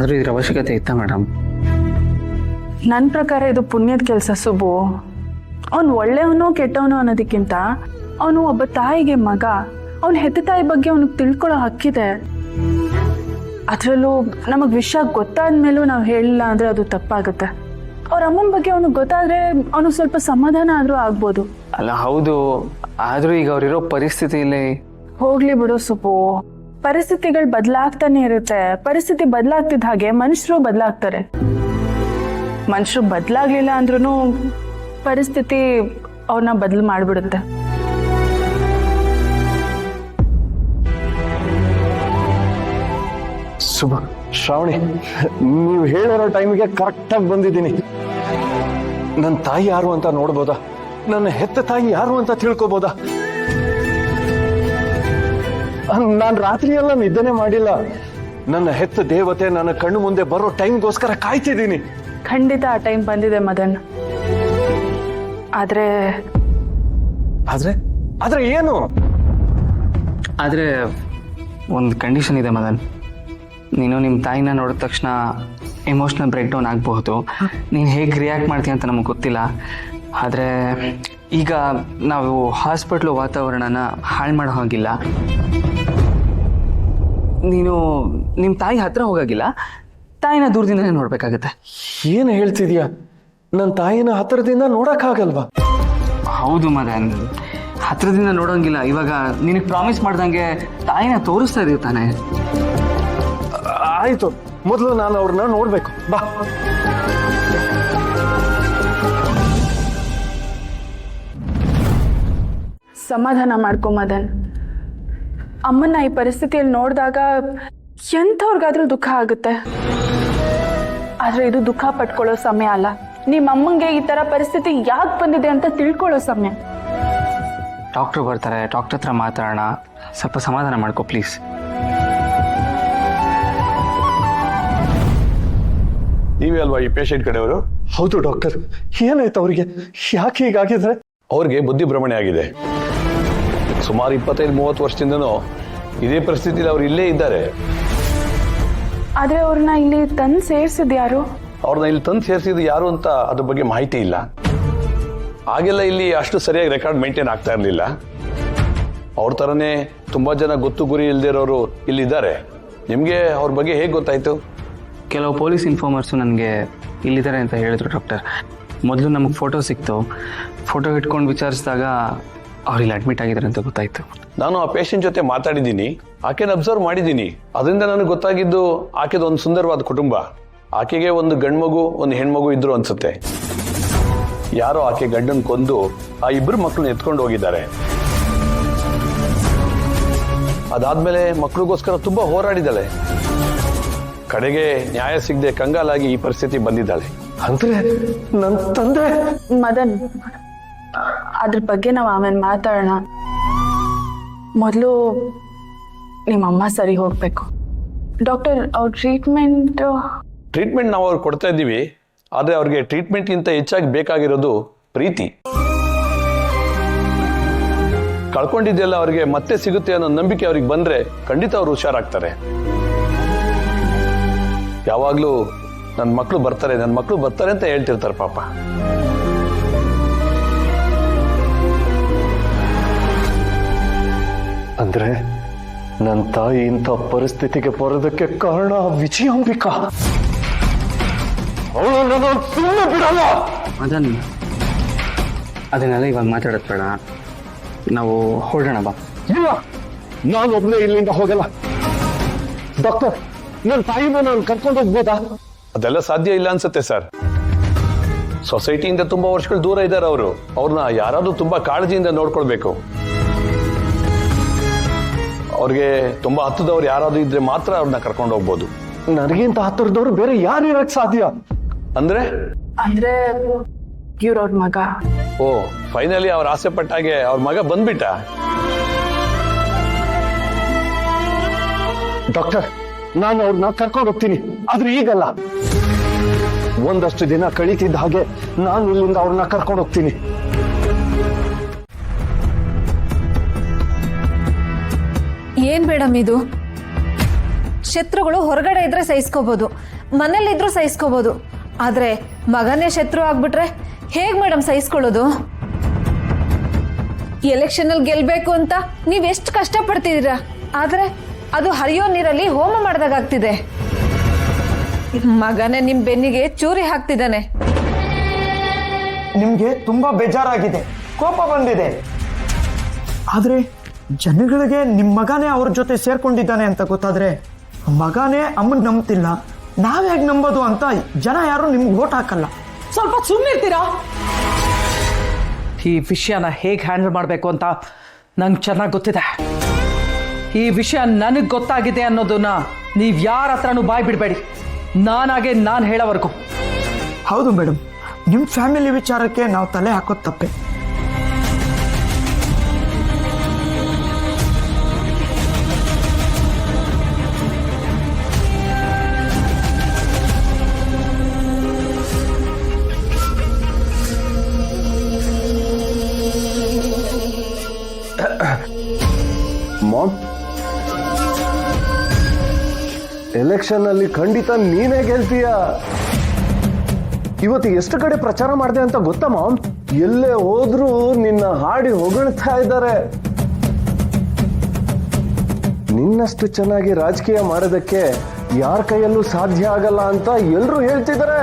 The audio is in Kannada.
ಆದರೂ ಇದ್ರ ಅವಶ್ಯಕತೆ ಇತ್ತ ಮೇಡಮ್? ನನ್ನ ಪ್ರಕಾರ ಇದು ಪುಣ್ಯದ ಕೆಲಸ ಸುಬ್ಬು. ಅವನು ಒಳ್ಳೆಯವನು ಕೆಟ್ಟವನು ಅನ್ನೋದಕ್ಕಿಂತ ಅವನು ಒಬ್ಬ ತಾಯಿಗೆ ಮಗ. ಅವನ ಹೆತ್ತ ತಾಯಿ ಬಗ್ಗೆ ಅವನಿಗೆ ತಿಳ್ಕೊಳ್ಳೋ ಹಕ್ಕಿದೆ. ಅದರಲ್ಲೂ ನಮಗೆ ವಿಷಯ ಗೊತ್ತಾದ ಮೇಲೂ ನಾವು ಹೇಳಿಲ್ಲ ಅಂದರೆ ಅದು ತಪ್ಪಾಗುತ್ತೆ. ಅವ್ರ ಅಮ್ಮನ ಬಗ್ಗೆ ಅವನಿಗೆ ಗೊತ್ತಾದರೆ ಅವನಿಗೆ ಸ್ವಲ್ಪ ಸಮಾಧಾನ ಆದರೂ ಆಗ್ಬೋದು. ಅಲ್ಲ ಹೌದು, ಆದರೂ ಈಗ ಅವ್ರಿರೋ ಪರಿಸ್ಥಿತಿಯಲ್ಲಿ. ಹೋಗ್ಲಿ ಬಿಡು ಸುಬ್ಬು, ಪರಿಸ್ಥಿತಿಗಳು ಬದಲಾಗ್ತಾನೆ ಇರುತ್ತೆ. ಪರಿಸ್ಥಿತಿ ಬದಲಾಗ್ತಿದ್ದ ಹಾಗೆ ಮನುಷ್ಯರು ಬದಲಾಗ್ತಾರೆ. ಮನುಷ್ಯರು ಬದಲಾಗ್ಲಿಲ್ಲ ಅಂದ್ರೂ ಪರಿಸ್ಥಿತಿ ಅವ್ರನ್ನ ಬದಲು ಮಾಡಿಬಿಡುತ್ತೆ. ಶುಭ ಶ್ರಾವಣಿ, ನೀವು ಹೇಳಿರೋ ಟೈಮಿಗೆ ಕರೆಕ್ಟಾಗಿ ಬಂದಿದ್ದೀನಿ. ನನ್ನ ತಾಯಿ ಯಾರು ಅಂತ ನೋಡ್ಬೋದಾ? ನನ್ನ ಹೆತ್ತ ತಾಯಿ ಯಾರು ಅಂತ ತಿಳ್ಕೊಬೋದಾ? ನಾನು ರಾತ್ರಿ ಎಲ್ಲ ನಿದ್ದೆನೆ ಮಾಡಿಲ್ಲ. ನನ್ನ ಹೆತ್ತ ದೇವತೆ ನನ್ನ ಕಣ್ಣು ಮುಂದೆ ಬರೋ ಟೈಮ್ಗೋಸ್ಕರ ಕಾಯ್ತಿದ್ದೀನಿ. ಖಂಡಿತ ಆ ಟೈಮ್ ಬಂದಿದೆ ಮದನ್. ಆದ್ರೆ ಏನು? ಆದರೆ ಒಂದು ಕಂಡೀಷನ್ ಇದೆ ಮದನ್. ನೀನು ನಿಮ್ಮ ತಾಯಿನ ನೋಡಿದ ತಕ್ಷಣ ಎಮೋಷ್ನಲ್ ಬ್ರೇಕ್ ಡೌನ್ ಆಗಬಹುದು. ನೀನು ಹೇಗೆ ರಿಯಾಕ್ಟ್ ಮಾಡ್ತೀಯ ಅಂತ ನಮಗೆ ಗೊತ್ತಿಲ್ಲ. ಆದರೆ ಈಗ ನಾವು ಹಾಸ್ಪಿಟ್ಲು ವಾತಾವರಣನ ಹಾಳು ಮಾಡೋ ಹಾಗಿಲ್ಲ. ನೀನು ನಿಮ್ಮ ತಾಯಿ ಹತ್ರ ಹೋಗಾಗಿಲ್ಲ, ತಾಯಿನ ದೂರದಿಂದನೇ ನೋಡ್ಬೇಕಾಗತ್ತೆ. ಏನು ಹೇಳ್ತಿದ್ಯಾ? ನನ್ನ ತಾಯಿನ ಹತ್ರದಿಂದ ನೋಡಕ್ಕಾಗಲ್ವಾ? ಹೌದು ಮದನ್, ಹತ್ರದಿಂದ ನೋಡೋಂಗಿಲ್ಲ. ಇವಾಗ ನಿನಗೆ ಪ್ರಾಮಿಸ್ ಮಾಡ್ದಂಗೆ ತಾಯಿನ ತೋರಿಸ್ತಾ ಇದೀವಿ ತಾನೇ. ಆಯ್ತು, ಮೊದಲು ನಾನು ಅವ್ರನ್ನ ನೋಡ್ಬೇಕು. ಬಾ. ಸಮಾಧಾನ ಮಾಡ್ಕೊ ಮದನ್. ಅಮ್ಮನ್ನ ಈ ಪರಿಸ್ಥಿತಿಯಲ್ಲಿ ನೋಡಿದಾಗ ಎಂಥವ್ರಿಗಾದ್ರೂ ದುಃಖ ಆಗುತ್ತೆ. ಆದ್ರೆ ಇದು ದುಃಖ ಪಟ್ಕೊಳ್ಳೋ ಸಮಯ ಅಲ್ಲ. ನಿಮ್ಮ ಅಮ್ಮಂಗೆ ಈ ತರ ಪರಿಸ್ಥಿತಿ ಯಾಕೆ ಬಂದಿದೆ ಅಂತ ತಿಳ್ಕೊಳ್ಳೋ ಸಮಯ. ಡಾಕ್ಟ್ರು ಬರ್ತಾರೆ, ಡಾಕ್ಟರ್ ಹತ್ರ ಮಾತಾಡೋಣ. ಸ್ವಲ್ಪ ಸಮಾಧಾನ ಮಾಡ್ಕೊ ಪ್ಲೀಸ್. ನೀವೇ ಅಲ್ವಾ ಈ ಪೇಷಂಟ್ ಕಡೆಯವರು? ಹೌದು ಡಾಕ್ಟರ್. ಏನಾಯ್ತು ಅವ್ರಿಗೆ? ಯಾಕೆ ಹೀಗಾಗಿದ್ರೆ? ಅವ್ರಿಗೆ ಬುದ್ಧಿ ಭ್ರಮಣೆ ಆಗಿದೆ. ಸುಮಾರು 25-30 ವರ್ಷದಿಂದನೂ ಇದೇ ಪರಿಸ್ಥಿತಿಯಲ್ಲಿ ಅವ್ರು ಇಲ್ಲೇ ಇದ್ದಾರೆ. ಆದ್ರೆ ಅವ್ರನ್ನ ಇಲ್ಲಿ ತಂದು ಸೇರ್ಸಿದ್ ಯಾರು? ಅವ್ರನ್ನ ಇಲ್ಲಿ ತಂದು ಸೇರಿಸಿದ್ದು ಯಾರು ಅಂತ ಅದ್ರ ಬಗ್ಗೆ ಮಾಹಿತಿ ಇಲ್ಲ. ಆಗೆಲ್ಲ ಇಲ್ಲಿ ಅಷ್ಟು ಸರಿಯಾಗಿ ರೆಕಾರ್ಡ್ ಮೇಂಟೈನ್ ಆಗ್ತಾ ಇರಲಿಲ್ಲ. ಅವ್ರ ಥರನೇ ತುಂಬ ಜನ ಗೊತ್ತು ಗುರಿ ಇಲ್ದಿರೋರು ಇಲ್ಲಿದ್ದಾರೆ. ನಿಮಗೆ ಅವ್ರ ಬಗ್ಗೆ ಹೇಗೆ ಗೊತ್ತಾಯ್ತು? ಕೆಲವು ಪೊಲೀಸ್ ಇನ್ಫಾರ್ಮರ್ಸು ನನಗೆ ಇಲ್ಲಿದ್ದಾರೆ ಅಂತ ಹೇಳಿದ್ರು ಡಾಕ್ಟರ್. ಮೊದಲು ನಮಗೆ ಫೋಟೋ ಸಿಕ್ತು. ಫೋಟೋ ಇಟ್ಕೊಂಡು ವಿಚಾರಿಸಿದಾಗ ಅವ್ರು ಇಲ್ಲಿ ಅಡ್ಮಿಟ್ ಆಗಿದ್ದಾರೆ ಅಂತ ಗೊತ್ತಾಯ್ತು. ನಾನು ಆ ಪೇಷಂಟ್ ಜೊತೆ ಮಾತಾಡಿದ್ದೀನಿ, ಆಕೆನ ಅಬ್ಸರ್ವ್ ಮಾಡಿದ್ದೀನಿ. ಅದರಿಂದ ನನಗೆ ಗೊತ್ತಾಗಿದ್ದು ಆಕೆದು ಒಂದು ಸುಂದರವಾದ ಕುಟುಂಬ. ಆಕೆಗೆ ಒಂದು ಗಂಡು ಮಗು, ಒಂದು ಹೆಣ್ಮಗು ಇದ್ರು ಅನ್ಸುತ್ತೆ. ಯಾರೋ ಆಕೆ ಗಂಡನ್ ಕೊಂದು ಆ ಇಬ್ಬರು ಮಕ್ಕಳನ್ನ ಎತ್ಕೊಂಡು ಹೋಗಿದ್ದಾರೆ. ಅದಾದ್ಮೇಲೆ ಮಕ್ಕಳಿಗೋಸ್ಕರ ತುಂಬಾ ಹೋರಾಡಿದ್ದಾಳೆ. ಕಡೆಗೆ ನ್ಯಾಯ ಸಿಗದೆ ಕಂಗಾಲಾಗಿ ಈ ಪರಿಸ್ಥಿತಿ ಬಂದಿದ್ದಾಳೆ. ಅಂದ್ರೆ ನನ್ನ ತಂದೆ? ಮದನ್, ಅದ್ರ ಬಗ್ಗೆ ನಾವು ಆಮೇಲೆ ಮಾತಾಡೋಣ. ಮೊದಲು ನಿಮ್ಮಮ್ಮ ಸರಿ ಹೋಗ್ಬೇಕು. ಡಾಕ್ಟರ್, ಅವ್ರ ಟ್ರೀಟ್ಮೆಂಟ್ ನಾವು ಅವ್ರಿಗೆ ಕೊಡ್ತಾ ಇದ್ದೀವಿ. ಆದರೆ ಅವ್ರಿಗೆ ಟ್ರೀಟ್ಮೆಂಟ್ಗಿಂತ ಹೆಚ್ಚಾಗಿ ಬೇಕಾಗಿರೋದು ಪ್ರೀತಿ. ಕಳ್ಕೊಂಡಿದ್ದೆಲ್ಲ ಅವ್ರಿಗೆ ಮತ್ತೆ ಸಿಗುತ್ತೆ ಅನ್ನೋ ನಂಬಿಕೆ ಅವ್ರಿಗೆ ಬಂದ್ರೆ ಖಂಡಿತ ಅವ್ರು ಹುಷಾರಾಗ್ತಾರೆ. ಯಾವಾಗ್ಲೂ ನನ್ನ ಮಕ್ಕಳು ಬರ್ತಾರೆ ಅಂತ ಹೇಳ್ತಿರ್ತಾರೆ ಪಾಪ. ಅಂದ್ರೆ ನನ್ನ ತಾಯಿ ಇಂಥ ಪರಿಸ್ಥಿತಿಗೆ ಬರೋದಕ್ಕೆ ಕಾರಣ ವಿಜಯಾಂಬಿಕಾ. ಅವಳನ್ನು ಸುಮ್ಮನೆ ಬಿಡಲ್ಲ. ಅದನ್ನೆಲ್ಲ ಇವಾಗ ಮಾತಾಡೋದು ಬೇಡ, ನಾವು ಹೊರಡೋಣ ಬಾ. ಇಲ್ಲ, ನಾನು ಒಬ್ಬನೇ ಇಲ್ಲಿಂದ ಹೋಗಲ್ಲ. ಡಾಕ್ಟರ್, ನನ್ನ ತಾಯಿನ ನಾನು ಕರ್ಕೊಂಡು ಹೋಗ್ಬೋದಾ? ಅದೆಲ್ಲ ಸಾಧ್ಯ ಇಲ್ಲ ಅನ್ಸುತ್ತೆ ಸರ್. ಸೊಸೈಟಿಯಿಂದ ತುಂಬಾ ವರ್ಷಗಳು ದೂರ ಇದ್ದಾರೆ ಅವರು. ಅವ್ರನ್ನ ಯಾರಾದ್ರೂ ತುಂಬಾ ಕಾಳಜಿಯಿಂದ ನೋಡ್ಕೊಳ್ಬೇಕು. ಅವ್ರಿಗೆ ತುಂಬಾ ಹತ್ತದವ್ರು ಯಾರಾದ್ರೂ ಇದ್ರೆ ಮಾತ್ರ ಅವ್ರನ್ನ ಕರ್ಕೊಂಡು ಹೋಗ್ಬೋದು. ನನಗಿಂತ ಹತ್ತಿರದವ್ರು ಬೇರೆ ಯಾರು ಇರಕ್ ಸಾಧ್ಯ? ಅಂದ್ರೆ ಇವ್ರವ್ರ ಮಗ. ಓ, ಫೈನಲಿ ಅವ್ರ ಆಸೆ ಪಟ್ಟಾಗೆ ಅವ್ರ ಮಗ ಬಂದ್ಬಿಟ್ಟ. ಡಾಕ್ಟರ್, ನಾನು ಅವ್ರನ್ನ ಕರ್ಕೊಂಡು ಹೋಗ್ತೀನಿ, ಆದ್ರೆ ಈಗಲ್ಲ. ಒಂದಷ್ಟು ದಿನ ಕಳೀತಿದ್ದ ಹಾಗೆ ನಾನು ಇಲ್ಲಿಂದ ಅವ್ರನ್ನ ಕರ್ಕೊಂಡು ಹೋಗ್ತೀನಿ. ಏನ್ ಮೇಡಮ್ ಇದು? ಶತ್ರುಗಳು ಹೊರಗಡೆ ಇದ್ರೆ ಸಹಿಸ್ಕೋಬಹುದು, ಮನೇಲಿದ್ರೂ ಸಹಿಸ್ಕೋಬಹುದು, ಆದ್ರೆ ಮಗನೇ ಶತ್ರು ಆಗ್ಬಿಟ್ರೆ ಹೇಗ್ ಮೇಡಮ್ ಸಹಿಸ್ಕೊಳ್ಳೋದು? ಎಲೆಕ್ಷನ್ ಅಲ್ಲಿ ಗೆಲ್ಬೇಕು ಅಂತ ನೀವ್ ಎಷ್ಟು ಕಷ್ಟ ಪಡ್ತಿದ್ದೀರಾ, ಆದ್ರೆ ಅದು ಹರಿಯೋ ನೀರಲ್ಲಿ ಹೋಮ ಮಾಡ್ದಾಗ್ತಿದೆ. ಮಗನೇ ನಿಮ್ ಬೆನ್ನಿಗೆ ಚೂರಿ ಹಾಕ್ತಿದ್ದಾನೆ. ನಿಮ್ಗೆ ತುಂಬಾ ಬೇಜಾರಾಗಿದೆ, ಕೋಪ ಬಂದಿದೆ. ಆದ್ರೆ ಜನಗಳಿಗೆ ನಿಮ್ ಮಗನೇ ಅವ್ರ ಜೊತೆ ಸೇರ್ಕೊಂಡಿದ್ದಾನೆ ಅಂತ ಗೊತ್ತಾದ್ರೆ ಮಗನೇ ಅಮ್ಮನ್ ನಂಬ್ತಿಲ್ಲ, ನಾವ್ ಹೇಗ್ ನಂಬೋದು ಅಂತ ಜನ ಯಾರು ನಿಮ್ಗೆ ಓಟ್ ಹಾಕಲ್ಲ. ಸ್ವಲ್ಪ ಸುಮ್ಮನಿರ್ತೀರಾ? ಈ ವಿಷಯನ ಹೇಗೆ ಹ್ಯಾಂಡಲ್ ಮಾಡಬೇಕು ಅಂತ ನಂಗೆ ಚೆನ್ನಾಗಿ ಗೊತ್ತಿದೆ. ಈ ವಿಷಯ ನನಗೆ ಗೊತ್ತಾಗಿದೆ ಅನ್ನೋದನ್ನ ನೀವು ಯಾರ ಹತ್ರನೂ ಬಾಯ್ ಬಿಡಬೇಡಿ, ನಾನಾಗೆ ನಾನು ಹೇಳೋವರೆಗೂ. ಹೌದು ಮೇಡಮ್, ನಿಮ್ ಫ್ಯಾಮಿಲಿ ವಿಚಾರಕ್ಕೆ ನಾವು ತಲೆ ಹಾಕೋದು ತಪ್ಪೆ. ಮಾಮ್, ಎಲೆಕ್ಷನ್ ಅಲ್ಲಿ ಖಂಡಿತ ನೀನೇ ಗೆಲ್ತೀಯ. ಇವತ್ತು ಎಷ್ಟು ಕಡೆ ಪ್ರಚಾರ ಮಾಡಿದೆ ಅಂತ ಗೊತ್ತಾ ಮಾಮ್? ಎಲ್ಲೇ ಹೋದ್ರೂ ನಿನ್ನ ಹಾಡಿ ಹೊಗಳ್ತಾ ಇದ್ದಾರೆ. ನಿನ್ನಷ್ಟು ಚೆನ್ನಾಗಿ ರಾಜಕೀಯ ಮಾಡೋದಕ್ಕೆ ಯಾರ ಕೈಯಲ್ಲೂ ಸಾಧ್ಯ ಆಗಲ್ಲ ಅಂತ ಎಲ್ರೂ ಹೇಳ್ತಿದ್ದಾರೆ.